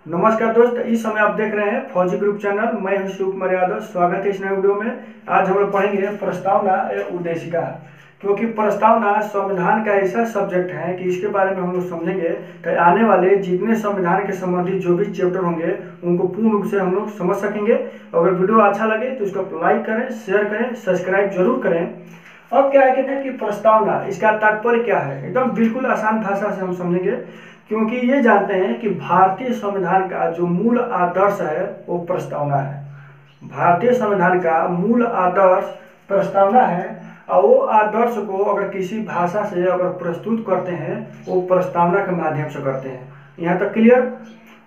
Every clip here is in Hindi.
नमस्कार दोस्त, इस समय आप देख रहे हैं फौजी ग्रुप चैनल। मैं हूं शिव कुमार यादव। स्वागत है इस नए वीडियो में। आज हम लोग पढ़ेंगे प्रस्तावना एवं उद्देशिका, क्योंकि प्रस्तावना संविधान का ऐसा सब्जेक्ट है कि इसके बारे में हम लोग समझेंगे तो आने वाले जितने संविधान के संबंधित जो भी चैप्टर होंगे उनको पूर्ण रूप से हम लोग समझ सकेंगे। अगर वीडियो अच्छा लगे तो इसको लाइक करें, शेयर करें, सब्सक्राइब जरूर करें। अब क्या है कहते हैं कि प्रस्तावना, इसका तात्पर्य क्या है, एकदम बिल्कुल आसान भाषा से हम समझेंगे, क्योंकि ये जानते हैं कि भारतीय संविधान का जो मूल आदर्श है वो प्रस्तावना है। भारतीय संविधान का मूल आदर्श प्रस्तावना है, और वो आदर्श को अगर किसी भाषा से अगर प्रस्तुत करते हैं वो प्रस्तावना के माध्यम से करते हैं। यहाँ तक क्लियर।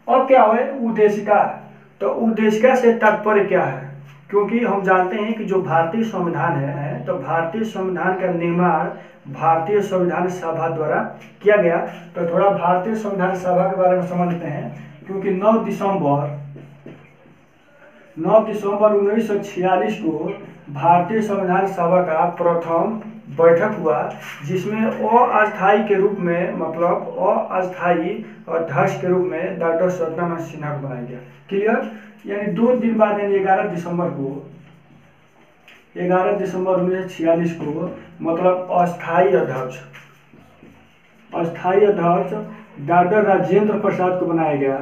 और क्या है उद्देशिका, तो उद्देशिका से तात्पर्य क्या है, क्योंकि हम जानते हैं कि जो भारतीय संविधान है तो भारतीय संविधान का निर्माण भारतीय संविधान सभा द्वारा किया गया। तो थोड़ा भारतीय संविधान सभा के बारे में समझ लेते हैं, क्योंकि 9 दिसंबर 1946 को भारतीय संविधान सभा का प्रथम बैठक हुआ, जिसमें अस्थायी के रूप में, मतलब अस्थायी अध्यक्ष के रूप में डॉक्टर सत्यनारायण सिन्हा को बनाया गया। क्लियर। यानी 2 दिन बाद, यानी 11 दिसंबर 1946 को, मतलब अस्थायी अध्यक्ष डॉक्टर राजेंद्र प्रसाद को बनाया गया।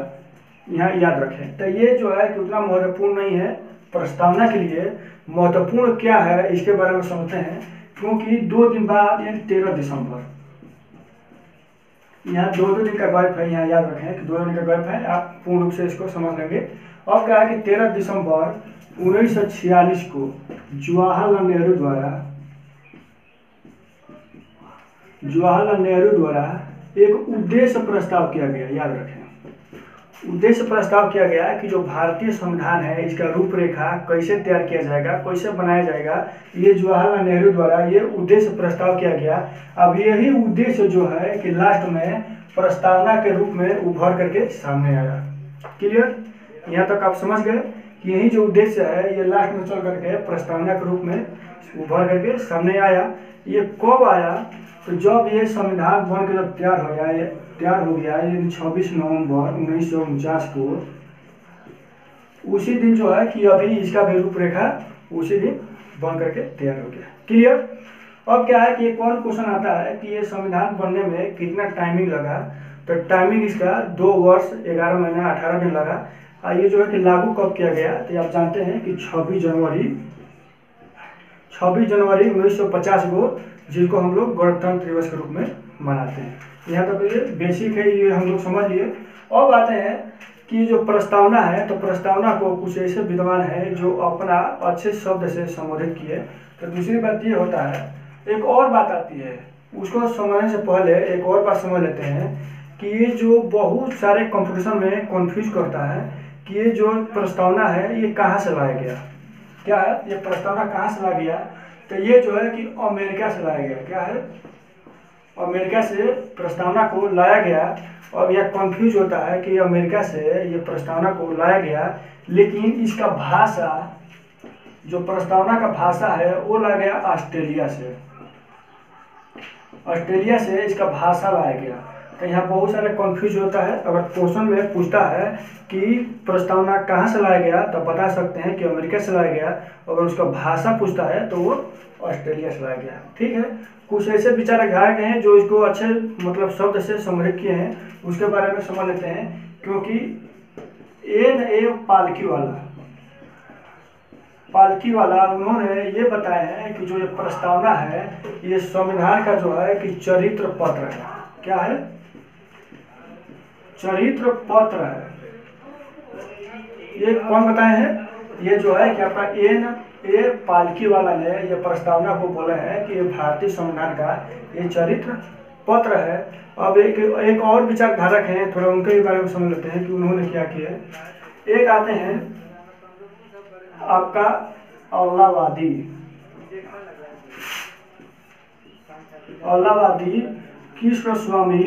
यहाँ याद रखें। तो ये जो है कि उतना महत्वपूर्ण नहीं है। प्रस्तावना के लिए महत्वपूर्ण क्या है इसके बारे में समझते हैं, क्योंकि 2 दिन बाद यानी 13 दिसंबर, यहाँ 2 दिन का गैप है। यहाँ याद रखें कि 2 दिन का गैप है, आप पूर्ण रूप से इसको समझ लेंगे। और क्या है कि 13 दिसंबर 1946 को जवाहरलाल नेहरू द्वारा एक उद्देश्य प्रस्ताव किया गया। याद रखें, उद्देश्य प्रस्ताव किया गया कि जो भारतीय संविधान है इसका रूपरेखा कैसे तैयार किया जाएगा, कैसे बनाया जाएगा, ये जवाहरलाल नेहरू द्वारा ये उद्देश्य प्रस्ताव किया गया। अब यही उद्देश्य जो है कि लास्ट में प्रस्तावना के रूप में उभर करके सामने आया। क्लियर। यहाँ तक आप समझ गए कि यही जो उद्देश्य है ये लास्ट में चल करके प्रस्तावना के रूप में उभर करके सामने आया। ये कब आया, तो जब ये संविधान बन के जब तैयार हो गया, यानी 26 नवंबर 1949 को, उसी दिन जो है कि अभी इसका भी रूपरेखा उसी दिन बन करके तैयार हो गया। क्लियर। अब क्या है कि एक और क्वेश्चन आता है कि ये संविधान बनने में कितना टाइमिंग लगा, तो टाइमिंग इसका 2 वर्ष 11 महीना 18 दिन लगा। ये जो है कि लागू कब किया गया, तो आप जानते हैं कि 26 जनवरी 1950 को, जिसको हम लोग गणतंत्र दिवस के रूप में मनाते हैं। यहाँ तक ये बेसिक है, ये हम लोग समझ लिए। अब आते हैं कि जो प्रस्तावना है, तो प्रस्तावना को कुछ ऐसे विद्वान हैं जो अपना अच्छे शब्द से संबोधित किए। तो दूसरी बात ये होता है, एक और बात आती है, उसको समझने से पहले एक और बात समझ लेते हैं कि ये जो बहुत सारे कंपटीशन में कंफ्यूज करता है कि ये जो प्रस्तावना है ये कहाँ से लाया गया। क्या है ये प्रस्तावना कहाँ से लाया गया, तो ये जो है कि अमेरिका से लाया गया। क्या है, अमेरिका से प्रस्तावना को लाया गया। अब यह कंफ्यूज होता है कि अमेरिका से ये प्रस्तावना को लाया गया, लेकिन इसका भाषा, जो प्रस्तावना का भाषा है वो लाया गया ऑस्ट्रेलिया से इसका भाषा लाया गया। तो यहाँ बहुत सारे कंफ्यूज होता है। अगर क्वेश्चन में पूछता है कि प्रस्तावना कहाँ से लाया गया, तो बता सकते हैं कि अमेरिका से लाया गया। अगर उसका भाषा पूछता है तो वो ऑस्ट्रेलिया से लाया गया। ठीक है। कुछ ऐसे विचारक हैं जो इसको अच्छे मतलब शब्द से संग्रहित किए हैं, उसके बारे में समझ लेते हैं। क्योंकि N.A. पालकी वाला उन्होंने ये बताया है कि जो ये प्रस्तावना है ये संविधान का जो है कि चरित्र पत्र है। क्या है, चरित्र पत्र है। ये कौन बताए हैं, ये जो है कि आपका N.A. पालकी वाला ने ये प्रस्तावना को बोला है कि ये भारतीय संविधान का ये चरित्र पत्र है। अब एक और विचारधारक हैं, थोड़ा उनके भी बारे में समझ लेते हैं कि उन्होंने क्या किया है। एक आते हैं आपका औलावादी कृष्णस्वामी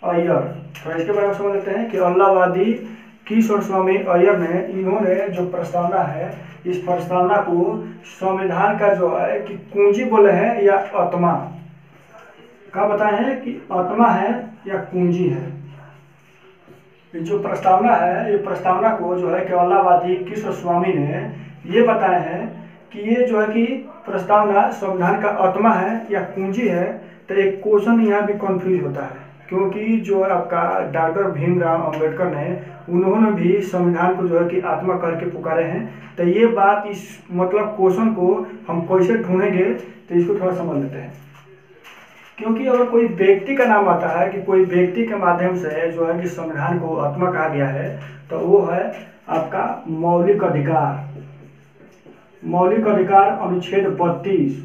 अय्यर। तो इसके बारे में समझ लेते हैं कि औलावादी कृष्णस्वामी अय्यर ने, इन्होंने जो प्रस्तावना है, इस प्रस्तावना को संविधान का जो है कि कुंजी बोले हैं या आत्मा क्या बताए हैं कि आत्मा है या कुंजी है। ये जो प्रस्तावना है, ये प्रस्तावना को जो है केवलावादी कृष्णस्वामी ने ये बताया है कि ये जो है कि प्रस्तावना संविधान का आत्मा है या कुंजी है। तो एक क्वेश्चन यहाँ भी कंफ्यूज होता है, क्योंकि जो आपका डॉक्टर भीमराव अंबेडकर ने उन्होंने भी संविधान को जो है कि आत्मा करके पुकारे हैं। तो ये बात इस मतलब क्वेश्चन को हम कैसे ढूंढेंगे, तो इसको थोड़ा समझ लेते हैं। क्योंकि अगर कोई व्यक्ति का नाम आता है कि कोई व्यक्ति के माध्यम से जो है कि संविधान को आत्मा कहा गया है, तो वो है आपका मौलिक अधिकार। मौलिक अधिकार अनुच्छेद 32,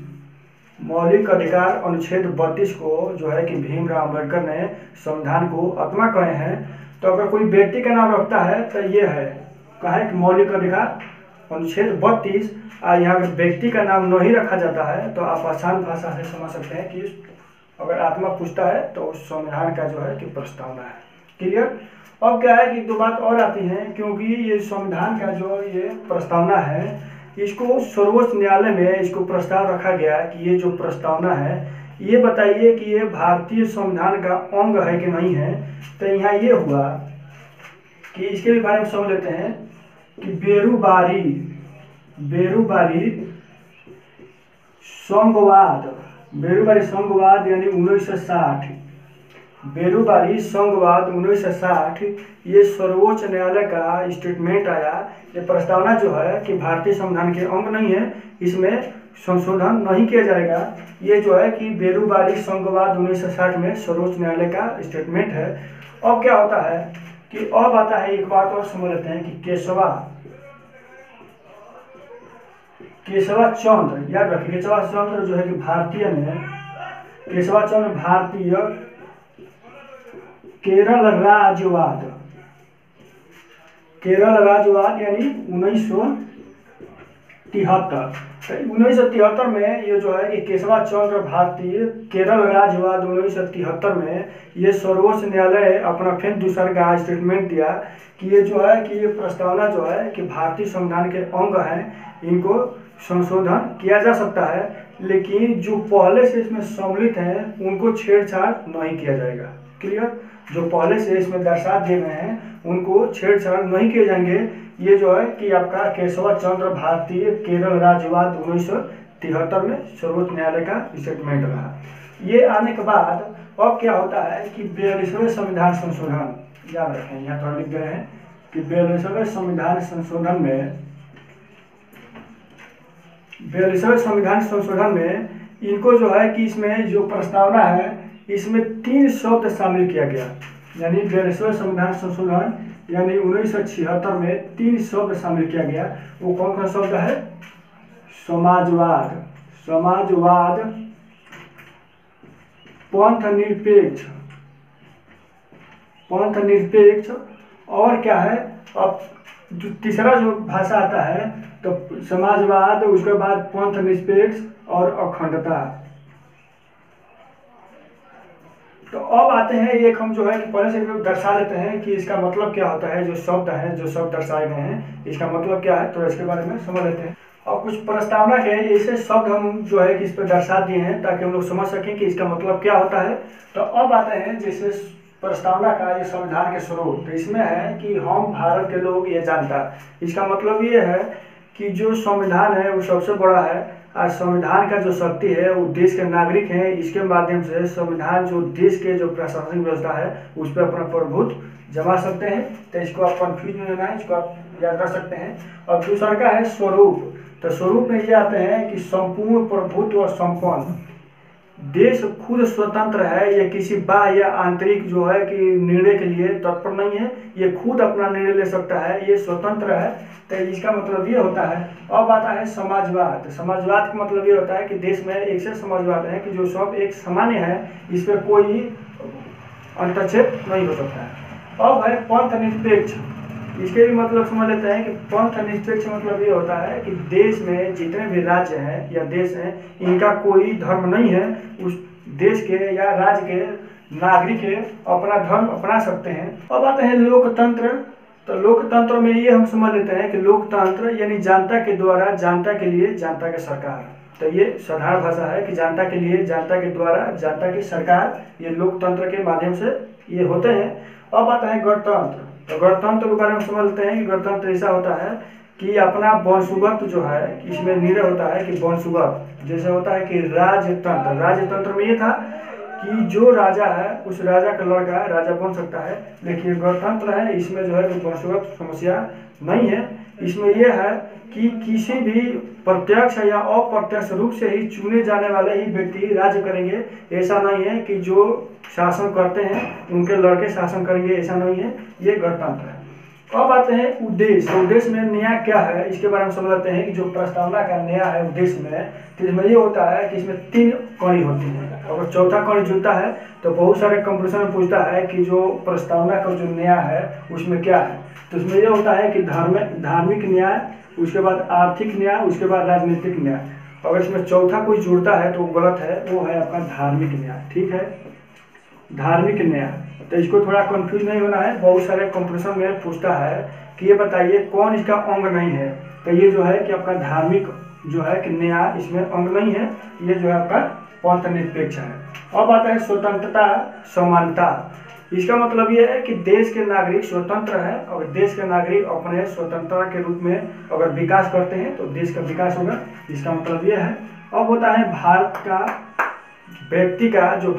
मौलिक अधिकार अनुच्छेद 32 को जो है कि भीमराव अम्बेडकर ने संविधान को आत्मा कहे हैं। तो अगर कोई व्यक्ति का नाम रखता है तो ये है कहा है कि मौलिक अधिकार अनुच्छेद 32, और यहाँ अगर व्यक्ति का नाम नहीं रखा जाता है तो आप आसान भाषा से समझ सकते हैं कि अगर आत्मा पूछता है तो उस संविधान का जो है कि प्रस्तावना है। क्लियर। अब क्या है कि दो बात और आती है, क्योंकि ये संविधान का जो ये प्रस्तावना है, इसको सर्वोच्च न्यायालय में इसको प्रस्ताव रखा गया कि ये जो प्रस्तावना है ये बताइए कि ये भारतीय संविधान का अंग है कि नहीं है। तो यहाँ ये हुआ कि इसके भी बारे में समझ लेते हैं कि बेरूबारी संघवाद यानी 1960, बेरूबारी संघवाद 1960, ये सर्वोच्च न्यायालय का स्टेटमेंट आया। ये प्रस्तावना जो है कि भारतीय संविधान के अंग नहीं है, इसमें संशोधन नहीं किया जाएगा। ये जो है कि बेरूबारी संघवाद 1960 में सर्वोच्च न्यायालय का स्टेटमेंट है। अब क्या होता है कि अब आता है, एक बात और समझ लेते हैं कि केशवा चंद्र, याद रखिए केशवा चंद्र जो है कि भारतीय ने, केशवा चंद्र भारतीय केरल राज्यवाद यानी 1973। तो 1973 में ये जो है कि केशवा चंद्र भारतीय केरल राज्यवाद 1973 में ये सर्वोच्च न्यायालय अपना फिर दूसरा का स्टेटमेंट दिया कि ये जो है कि ये प्रस्तावना जो है कि भारतीय संविधान के अंग हैं, इनको संशोधन किया जा सकता है, लेकिन जो पहले से इसमें सम्मिलित हैं उनको छेड़छाड़ नहीं किया जाएगा। क्लियर। जो पहले से इसमें दर्शा दिए गए हैं उनको छेड़छाड़ नहीं किए जाएंगे। ये जो है कि आपका केशवा चंद्र भारतीय केरल राज्यवाद 1973 में सर्वोच्च न्यायालय का स्टेटमेंट रहा। ये आने के बाद अब क्या होता है कि 42वें संविधान संशोधन, याद रखें यहाँ थोड़ा लिख गए हैं कि 42वें संविधान संशोधन में इनको जो है कि इसमें जो प्रस्तावना है इसमें 3 शब्द शामिल किया गया। यानी 42वें संविधान संशोधन यानी 1976 में 3 शब्द शामिल किया गया। वो कौन कौन शब्द है? समाजवाद, पंथ निरपेक्ष, और क्या है अब जो तीसरा जो भाषा आता है तो समाजवाद, उसके बाद पंथ निरपेक्ष और अखंडता। तो अब आते हैं एक हम जो है कि पहले से दर्शा लेते हैं कि इसका मतलब क्या होता है। जो शब्द दर्शाए गए हैं इसका मतलब क्या है, तो इसके बारे में समझ लेते हैं। और कुछ प्रस्तावना के ऐसे शब्द हम जो है कि इस पर दर्शा दिए हैं ताकि हम लोग समझ सकें कि इसका मतलब क्या होता है। तो अब आते हैं जैसे प्रस्तावना का ये संविधान के स्रोत, तो इसमें है कि हम भारत के लोग ये जानता। इसका मतलब ये है कि जो संविधान है वो सबसे बड़ा है, और संविधान का जो शक्ति है वो देश के नागरिक हैं। इसके माध्यम से संविधान जो देश के जो प्रशासनिक व्यवस्था है उस पर अपना प्रभुत्व जमा सकते हैं। तो इसको आप कंफ्यूज नहीं होना है, इसको आप याद कर सकते हैं। और दूसरा का है स्वरूप, तो स्वरूप में ये आते हैं कि संपूर्ण प्रभुत्व और संपन्न, देश खुद स्वतंत्र है, ये किसी बाह्य या आंतरिक जो है कि निर्णय के लिए तत्पर नहीं है, ये खुद अपना निर्णय ले सकता है, ये स्वतंत्र है। तो इसका मतलब ये होता है। अब आता है समाजवाद, समाजवाद का मतलब ये होता है कि देश में एक से समाजवाद है कि जो सब एक सामान्य है, इस पर कोई हस्तक्षेप नहीं हो सकता है। अब है पंथ निरपेक्ष, इसके भी मतलब समझ लेते हैं कि पंथ निरपेक्ष मतलब ये होता है कि देश में जितने भी राज्य हैं या देश हैं इनका कोई धर्म नहीं है, उस देश के या राज्य के नागरिक अपना धर्म अपना सकते हैं। अब आते हैं लोकतंत्र, तो लोकतंत्र में ये हम समझ लेते हैं कि लोकतंत्र यानी जनता के द्वारा जनता के लिए जनता की सरकार। तो ये साधारण भाषा है कि जनता के लिए, जनता के द्वारा, जनता की सरकार, ये लोकतंत्र के माध्यम से ये होते हैं। अब आता है गणतंत्र। तो गणतंत्र के बारे में समझते हैं कि गणतंत्र ऐसा होता है कि अपना वंशगत जो है, इसमें निर्णय होता है कि वंशगत, जैसे होता है कि राजतंत्र। राजतंत्र में ये था कि जो राजा है उस राजा का लड़का राजा बन सकता है, लेकिन गणतंत्र है इसमें जो है वंशगत समस्या नहीं है। इसमें यह है कि किसी भी प्रत्यक्ष या अप्रत्यक्ष रूप से ही चुने जाने वाले ही व्यक्ति राज्य करेंगे। ऐसा नहीं है कि जो शासन करते हैं उनके लड़के शासन करेंगे, ऐसा नहीं है। ये गणतंत्र है। अब आते हैं उद्देश्य। उद्देश्य में न्याय क्या है इसके बारे में समझ लेते हैं कि जो प्रस्तावना का न्याय है उद्देश्य में, तो इसमें ये होता है कि इसमें 3 कड़ी होती है। अगर चौथा कड़ी जुड़ता है तो बहुत सारे कंपटीशन में पूछता है कि जो प्रस्तावना का जो न्याय है उसमें क्या है। तो इसमें ये होता है कि धार्मिक न्याय, उसके बाद आर्थिक न्याय, उसके बाद राजनीतिक न्याय। अगर इसमें चौथा कोई जुड़ता है तो वो गलत है, वो है आपका धार्मिक न्याय। ठीक है, धार्मिक न्याय। तो इसको थोड़ा कंफ्यूज नहीं होना है, बहुत सारे कंपटीशन में पूछता है कि ये बताइए कौन इसका अंग नहीं है। तो ये जो है कि आपका धार्मिक जो है कि न्याय, इसमें अंग नहीं है, ये जो है आपका पंथनिरपेक्ष है। अब आता है स्वतंत्रता समानता। इसका मतलब ये है कि देश के नागरिक स्वतंत्र है और देश के नागरिक अपने स्वतंत्रता के रूप में अगर विकास करते हैं तो देश का विकास होगा। इसका मतलब ये है। अब होता है भारत का व्यक्ति का जो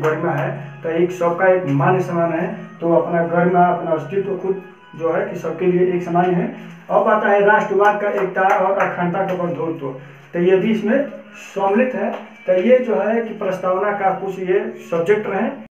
गरिमा है, तो एक सबका एक मान समान है, तो अपना गरिमा, अपना अस्तित्व खुद जो है कि सबके लिए एक समान है। अब आता है राष्ट्रवाद का एकता और अखंडता का बंधुत्व। तो ये भी इसमें सम्मिलित है। तो ये जो है कि प्रस्तावना का कुछ ये सब्जेक्ट रहे।